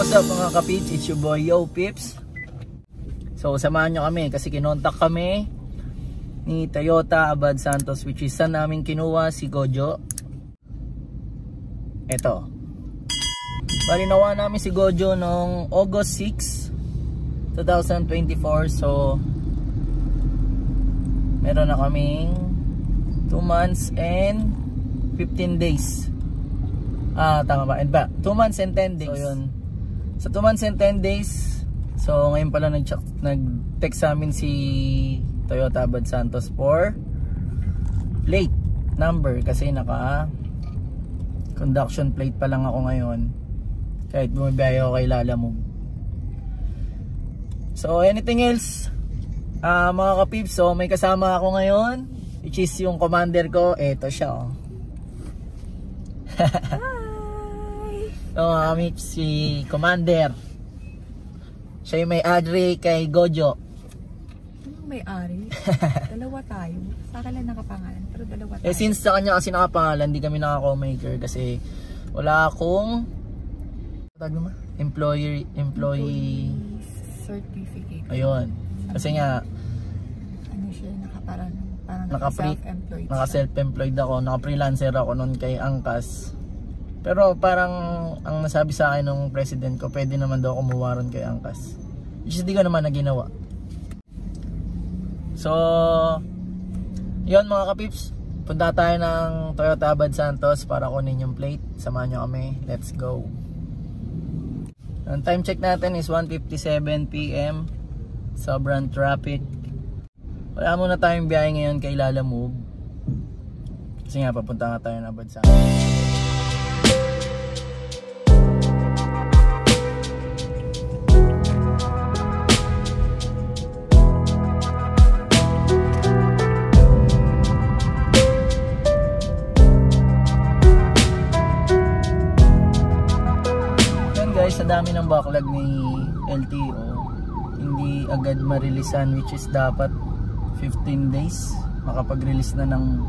What's up mga kapips? It's your boy Yo Pips. So samahan nyo kami kasi kinontak kami ni Toyota Abad Santos, which is saan namin kinuha si Gojo. Eto, bali nawa namin si Gojo noong August 6, 2024. So meron na kaming 2 months and 15 days. Tama ba? 2 months and 10 days. So yun, sa 2 months and 10 days, so ngayon pala nag-text sa amin si Toyota Abad Santos for plate number kasi naka conduction plate pa lang ako ngayon kahit bumibiyahe ako kay Lalamove. So anything else, mga kapips, so may kasama ako ngayon, which is yung commander ko. Eto siya, oh. So kami si Commander. Siya yung may-ari kay Gojo. Anong may-ari? Dalawa tayo. Sa akin lang nakapangalan, pero dalawa tayo. Since sa kanya kasi nakapangalan, di kami naka-co-maker kasi wala akong employee certificate. Ayun. Kasi nga ano siya, parang naka-self-employed. Naka-self-employed ako, naka-freelancer ako noon kay Angkas. Pero parang ang nasabi sa akin ng president ko, pwede naman daw kumuha ron kay Angkas. Which is di ko naman na ginawa. So yun mga kapips, punta tayo ng Toyota Abad Santos para kunin yung plate. Samahan nyo kami, let's go. Ang time check natin is 1:57 PM. Sobrang traffic. Wala muna tayong biyahe ngayon kay Lalamove kasi nga papunta nga tayo ng Abad Santos. Sa dami ng backlog ni LTO, hindi agad marilisan, which is dapat 15 days makapag-release na ng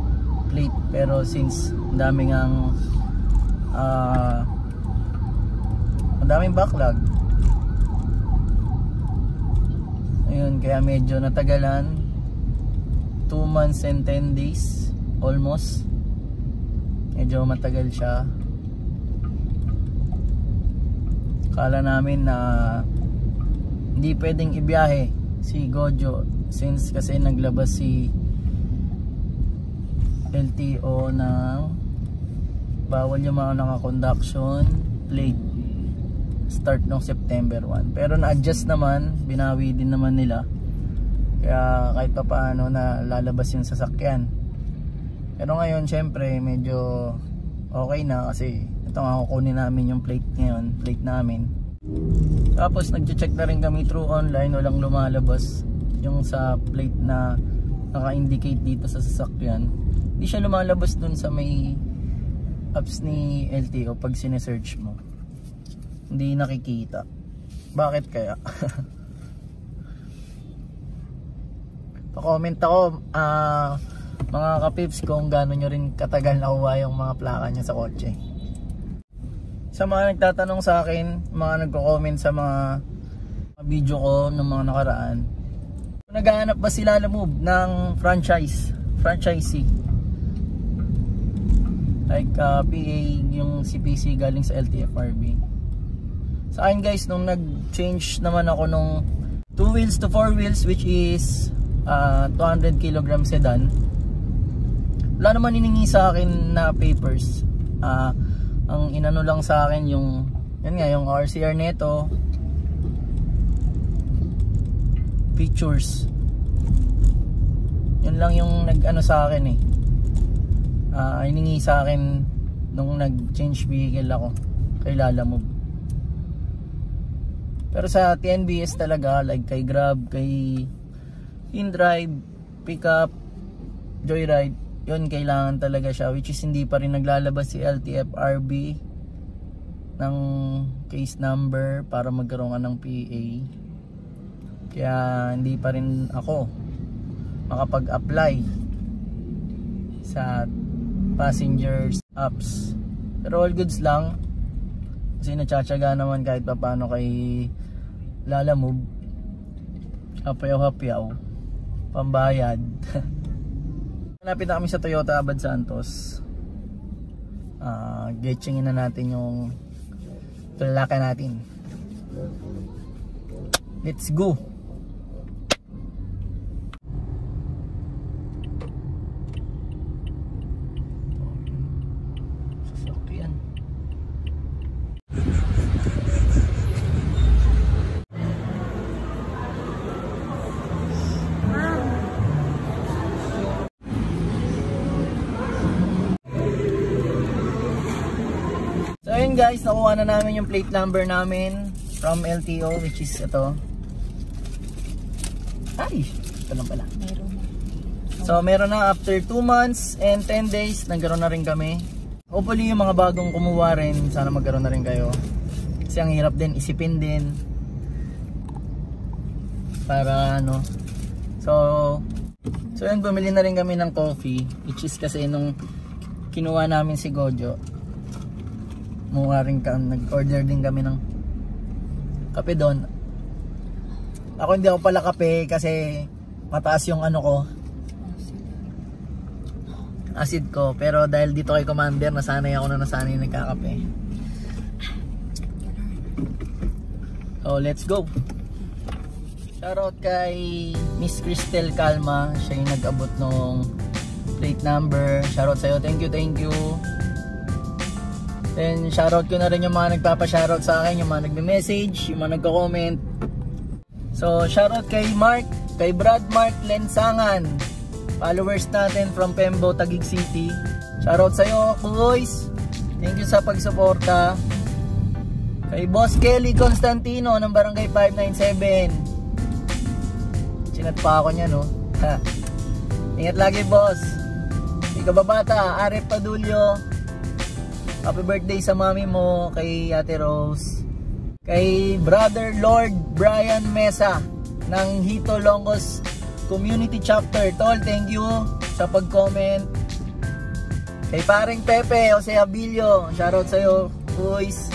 plate. Pero since daming backlog, ayun, kaya medyo natagalan. 2 months and 10 days almost, medyo matagal siya. Kala namin na hindi pwedeng ibiyahe si Gojo since kasi naglabas si LTO ng bawal yung mga naka-conduction plate start ng September 1. Pero na-adjust naman, binawi din naman nila. Kaya kahit pa paano na lalabas yung sasakyan. Pero ngayon syempre medyo okay na kasi ito nga kukunin namin yung plate ngayon, plate namin. Tapos nagche-check na rin kami through online, walang lumalabas yung sa plate na naka-indicate dito sa sasakyan. Hindi siya lumalabas dun sa may apps ni LTO pag sinesearch mo. Hindi nakikita. Bakit kaya? Pa-comment ako mga kapips kung gaano nyo rin katagal nakuha yung mga plaka nyo sa kotse. Sa mga nagtatanong sa akin, mga nagko-comment sa mga video ko ng mga nakaraan, naghahanap ba si Lalamove ng franchisee like PA, yung CPC galing sa LTFRB. Sa akin guys, nung nag-change naman ako nung 2 wheels to 4 wheels, which is 200 kg sedan, wala naman hiningi sa akin na papers. Ang inano lang sa akin yung yan nga, yung RCR neto, pictures. Yan lang yung nag-ano sa akin eh. Hiningi sa akin nung nag-change vehicle ako kay Lalamove. Pero sa TNBS talaga, like kay Grab, kay InDrive, Pickup, Joyride, yun kailangan talaga siya, which is hindi pa rin naglalabas si LTFRB ng case number para magkaroon ka ng PA. Kaya hindi pa rin ako makapag-apply sa passengers apps. Pero all goods lang. Kasi natsyatsaga naman kahit pa paano kay Lalamove. Hapyaw-hapyaw. Pambayad. Malapit na kami sa Toyota Abad Santos. Getchingin na natin yung plaka natin. Let's go! Sasakyan. So ayun guys, nakuha na namin yung plate number namin from LTO, which is ito. Ay, ito lang pala. So meron na after 2 months and 10 days, nagkaroon na rin kami. Hopefully yung mga bagong kumuha rin, sana magkaroon na rin kayo. Kasi ang hirap din, isipin din. Para ano. So yun, bumili na rin kami ng coffee. Which is kasi nung kinuha namin si Gojo, nag-order din kami ng kape doon. Ako hindi ako pala kape kasi mataas yung ano ko, acid ko. Pero dahil dito kay Commander, nasanay ako na nasanay nagkakape. So let's go. Shoutout kay Miss Cristel Calma, siya yung nag-abot nung plate number. Shoutout sa'yo, thank you. Then shoutout ko na rin yung mga nagpapa-shoutout sa akin, yung mga nagme-message, yung mga nagko-comment. So shoutout kay Mark, kay Brad Mark Lensangan, followers natin from Pembo, Taguig City. Shoutout sa'yo boys, thank you sa pagsuporta. Kay Boss Kelly Constantino ng Barangay 597, chinat pa ako niya, no? Ingat lagi boss. Ikaw babata, Arep Padulyo, happy birthday sa mami mo. Kay Ate Rose, kay Brother Lord Brian Mesa ng Hito Longos Community Chapter, tol, thank you sa pag-comment. Kay paring Pepe Jose Abilio, shoutout sa'yo boys.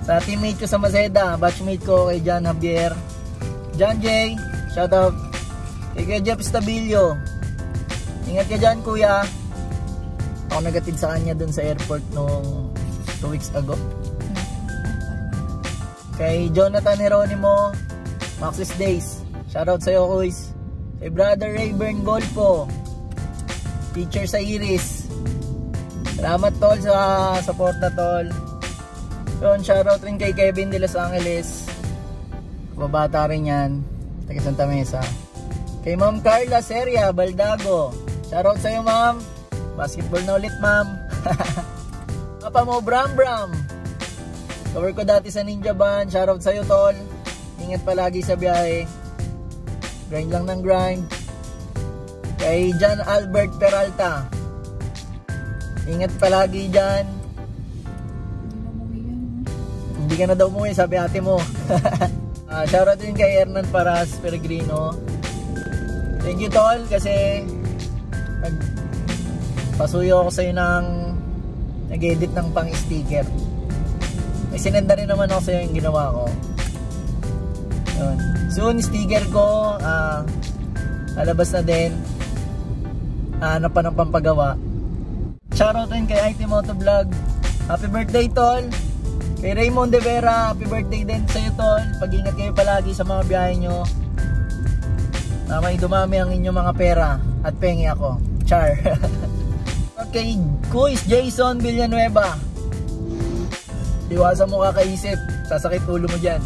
Sa teammate ko sa Mazeda, batchmate ko kay John Javier, John J, shoutout. Kay Jeff Stabilio, ingat ka dyan kuya. Ako nagatid sa kanya dun sa airport nung 2 weeks ago. Kay Jonathan Heronimo, Maxis Days, shoutout sa'yo kuys. Kay Brother Rayburn Golfo, teacher sa Iris, salamat tol sa support na tol. Yun, shoutout rin kay Kevin de Los Angeles, babata rin yan, taga Santa Mesa. Kay Ma'am Carla Seria Baldago, shoutout sa'yo ma'am, basketball na ulit ma'am. Papa mo Bram, cover ko dati sa Ninja Band, shoutout sa'yo tol. Ingat palagi sa biyahe, grind lang ng grind. Kay John Albert Peralta, ingat palagi dyan. Hindi ka na daw umuwi, sabi ate mo. Shoutout din kay Hernan Paras Peregrino, thank you tol, kasi pasuyo ako sa'yo ng nag-edit ng pang sticker. May sinenda rin naman ako sa'yo yung ginawa ko. Yun. Soon sticker ko lalabas na din. Hanap pa ng pampagawa. Shoutout din kay IT Moto Vlog, happy birthday tol. Kay Raymond De Vera, happy birthday din sa'yo tol. Pag-ingat kayo palagi sa mga biyahe nyo, na may dumami ang inyong mga pera at pengi ako, char. Okay, Kuis Jason Villanueva, iwasan mo kakaisip, sasakit ulo mo dyan.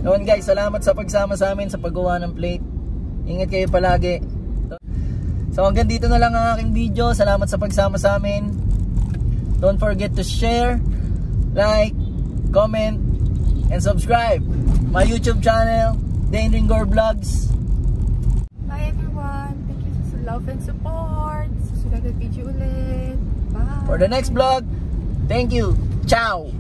Noon guys, salamat sa pagsama sa amin sa paggawa ng plate. Ingat kayo palagi. So hanggang dito na lang ang aking video. Salamat sa pagsama sa amin. Don't forget to share, like, comment, and subscribe my YouTube channel, Dane Ringor Vlogs. Bye everyone. Thank you sa love and support. Susunod na video ulit. Bye. For the next vlog, thank you. Ciao.